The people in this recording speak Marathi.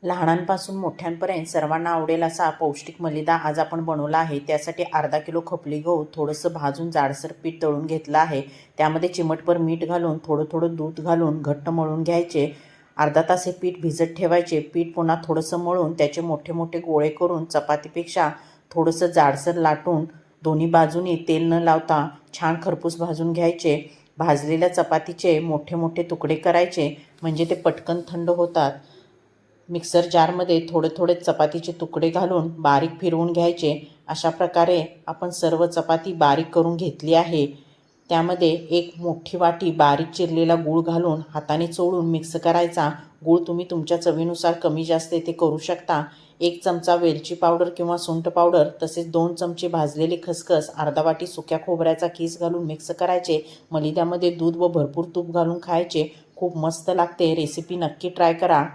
लहानांपासून मोठ्यांपर्यंत सर्वांना आवडेल असा पौष्टिक मलिदा आज आपण बनवला आहे। त्यासाठी अर्धा किलो खपली गहू थोडंसं भाजून जाडसर पीठ दळून घेतलं आहे। त्यामध्ये चिमटभर मीठ घालून थोडं थोडं दूध घालून घट्ट मळून घ्यायचे। अर्धा तास हे पीठ भिजत ठेवायचे। पीठ पुन्हा थोडंसं मळून त्याचे मोठे मोठे गोळे करून चपातीपेक्षा थोडंसं जाडसर लाटून दोन्ही बाजूनी तेल न लावता छान खरपूस भाजून घ्यायचे। भाजलेल्या चपातीचे मोठे मोठे तुकडे करायचे म्हणजे ते पटकन थंड होतात। मिक्सर जारमध्ये थोडे थोडे चपातीचे तुकडे घालून बारीक फिरवून घ्यायचे। अशा प्रकारे आपण सर्व चपाती बारीक करून घेतली आहे। त्यामध्ये एक मोठी वाटी बारीक चिरलेला गूळ घालून हाताने चोळून मिक्स करायचा। गूळ तुम्ही तुमच्या चवीनुसार कमी जास्त ते करू शकता। 1 चमचा वेलची पावडर किंवा सुंठ पावडर तसेच 2 चमचे भाजलेली खसखस, अर्धा वाटी सुक्या खोबऱ्याचा किस घालून मिक्स करायचे। मलिद्यामध्ये दूध व भरपूर तूप घालून खायचे। खूप मस्त लागते। रेसिपी नक्की ट्राय करा।